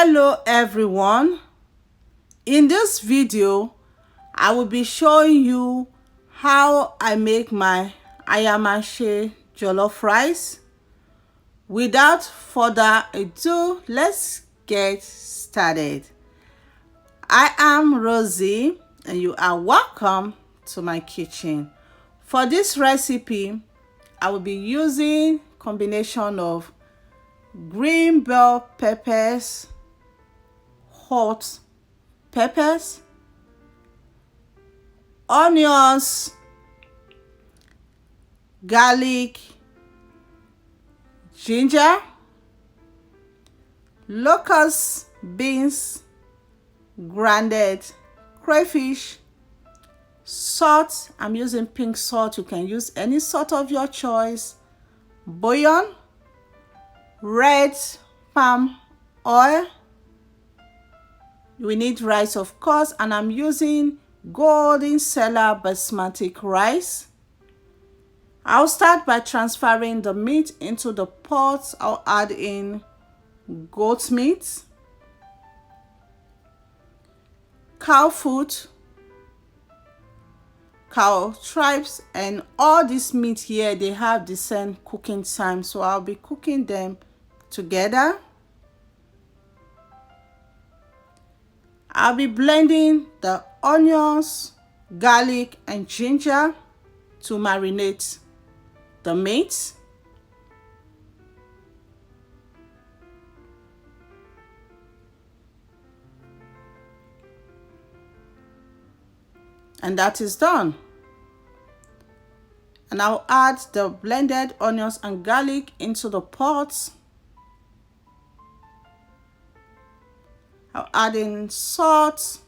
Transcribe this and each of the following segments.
Hello everyone. In this video I will be showing you how I make my Ayamase Jollof rice. Without further ado, let's get started. I am Rosie and you are welcome to my kitchen. For this recipe I will be using combination of green bell peppers, hot peppers, onions, garlic, ginger, locust beans, grounded crayfish, salt. I'm using pink salt. You can use any salt of your choice. Bouillon, red palm oil. We need rice, of course, and I'm using golden cellar basmati rice. I'll start by transferring the meat into the pot. I'll add in goat meat, cow foot, cow tripes, and all this meat here, they have the same cooking time, so I'll be cooking them together. I'll be blending the onions, garlic, and ginger to marinate the meat. And that is done. And I'll add the blended onions and garlic into the pot. I'll add in salt,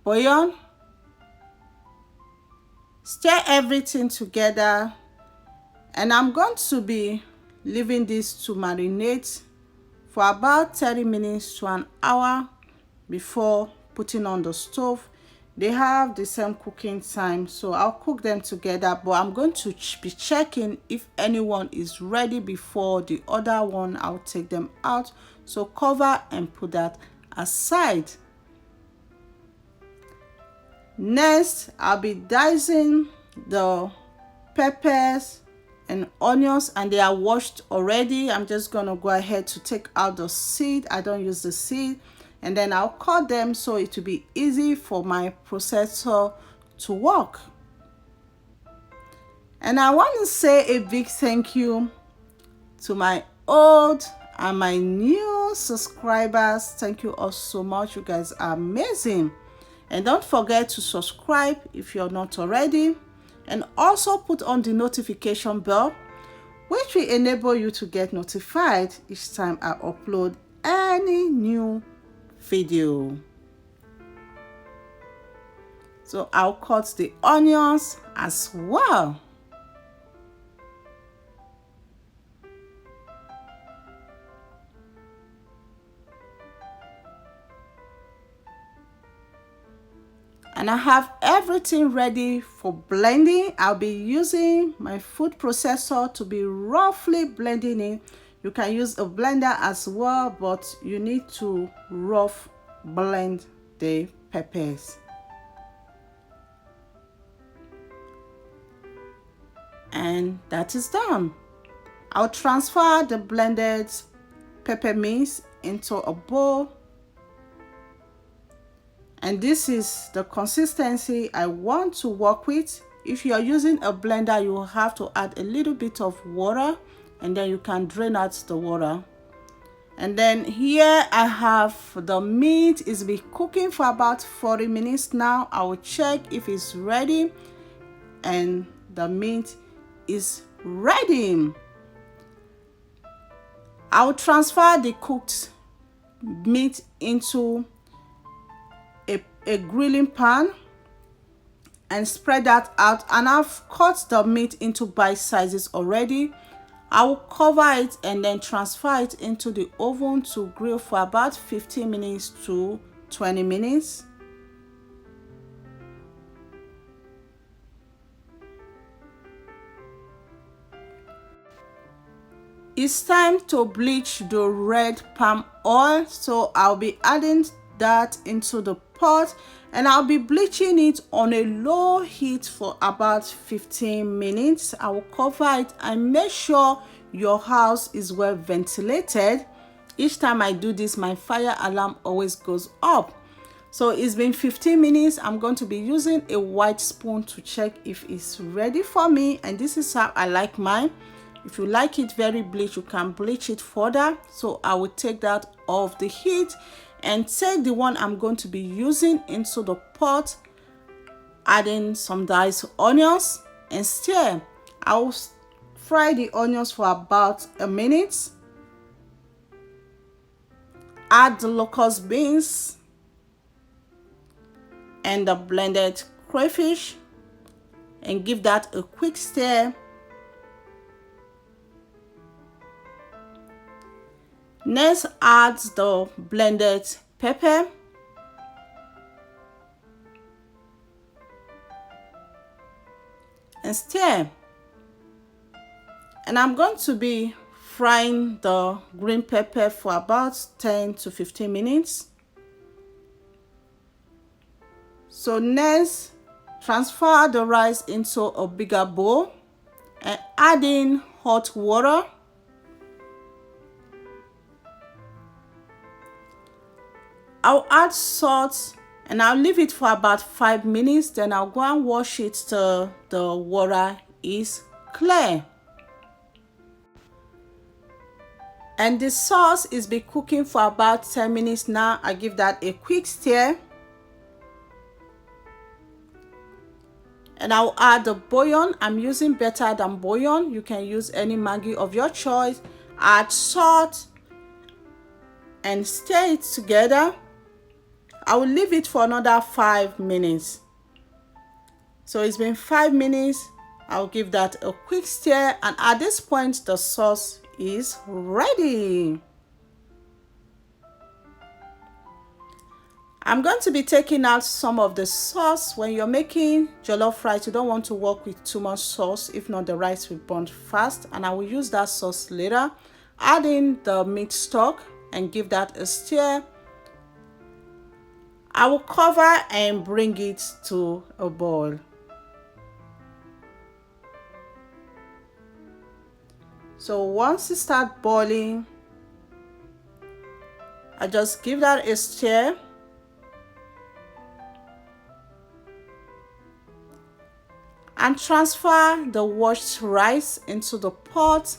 bouillon, stir everything together, and I'm going to be leaving this to marinate for about 30 minutes to an hour before putting on the stove. They have the same cooking time, so I'll cook them together, but I'm going to be checking if anyone is ready before the other one. I'll take them out, so cover and put that aside. Next, I'll be dicing the peppers and onions, and they are washed already. I'm just gonna go ahead to take out the seed. I don't use the seed. And then I'll cut them so it will be easy for my processor to work. And I want to say a big thank you to my old and my new subscribers. Thank you all so much. You guys are amazing. And don't forget to subscribe if you're not already. And also put on the notification bell, which will enable you to get notified each time I upload any new video. So I'll cut the onions as well. And I have everything ready for blending. I'll be using my food processor to be roughly blending it. You can use a blender as well, but you need to rough blend the peppers. And that is done. I'll transfer the blended pepper mix into a bowl. And this is the consistency I want to work with. If you are using a blender, you will have to add a little bit of water, and then you can drain out the water. And then here I have the meat. It's been cooking for about 40 minutes now. I will check if it's ready, and the meat is ready. I'll transfer the cooked meat into a grilling pan and spread that out, and I've cut the meat into bite sizes already. I will cover it and then transfer it into the oven to grill for about 15 minutes to 20 minutes. It's time to bleach the red palm oil, so I'll be adding that into the pot and I'll be bleaching it on a low heat for about 15 minutes. I will cover it and make sure your house is well ventilated. Each time I do this, my fire alarm always goes up. So it's been 15 minutes. I'm going to be using a white spoon to check if it's ready for me, and this is how I like mine. If you like it very bleached, you can bleach it further. So I will take that off the heat and take the one I'm going to be using into the pot, adding some diced onions and stir. I'll fry the onions for about a minute. Add the locust beans and the blended crayfish and give that a quick stir. Next, add the blended pepper and stir. And I'm going to be frying the green pepper for about 10 to 15 minutes. So next, transfer the rice into a bigger bowl and add in hot water. I'll add salt and I'll leave it for about 5 minutes. Then I'll go and wash it till the water is clear. And the sauce is been cooking for about 10 minutes now. I give that a quick stir. And I'll add the bouillon. I'm using better than bouillon. You can use any Maggi of your choice. Add salt and stir it together. I will leave it for another 5 minutes. So it's been 5 minutes. I'll give that a quick stir, and at this point the sauce is ready. I'm going to be taking out some of the sauce. When you're making jollof rice, you don't want to work with too much sauce. If not, the rice will burn fast, and I will use that sauce later. Add in the meat stock and give that a stir. I will cover and bring it to a boil. So once it starts boiling, I just give that a stir. And transfer the washed rice into the pot.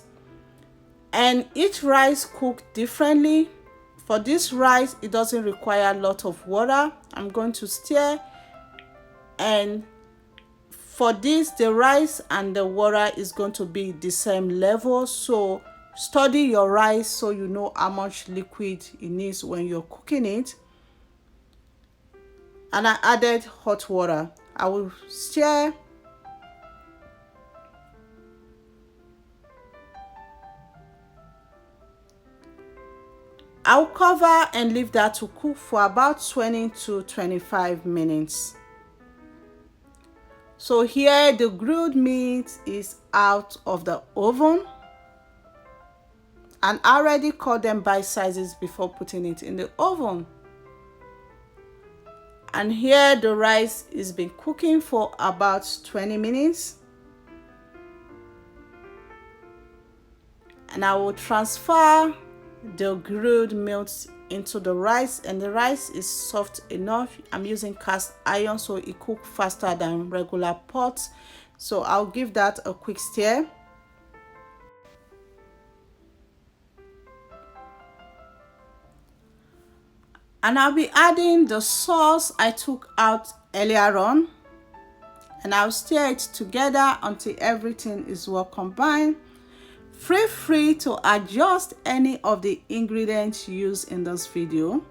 And each rice cooked differently. For this rice, it doesn't require a lot of water. I'm going to stir, and for this, the rice and the water is going to be the same level. So study your rice so you know how much liquid it needs when you're cooking it. And I added hot water. I will stir. I'll cover and leave that to cook for about 20 to 25 minutes. So here the grilled meat is out of the oven, and I already cut them by sizes before putting it in the oven. And here the rice is been cooking for about 20 minutes. And I will transfer the grilled meat into the rice, and the rice is soft enough. I'm using cast iron, so it cooks faster than regular pots. So I'll give that a quick stir. And I'll be adding the sauce I took out earlier on, and I'll stir it together until everything is well combined. Feel free to adjust any of the ingredients used in this video.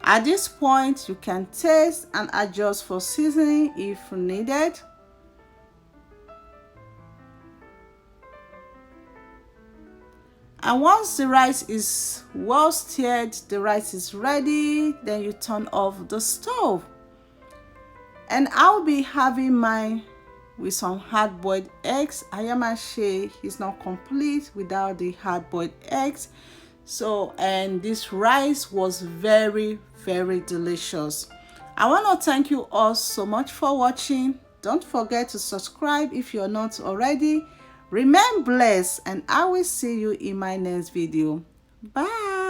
At this point, you can taste and adjust for seasoning if needed. And once the rice is well stirred, the rice is ready, then you turn off the stove. And I'll be having my with some hard-boiled eggs. Ayamase is not complete without the hard-boiled eggs. So, and this rice was very, very delicious. I want to thank you all so much for watching. Don't forget to subscribe if you're not already. Remain blessed, and I will see you in my next video. Bye.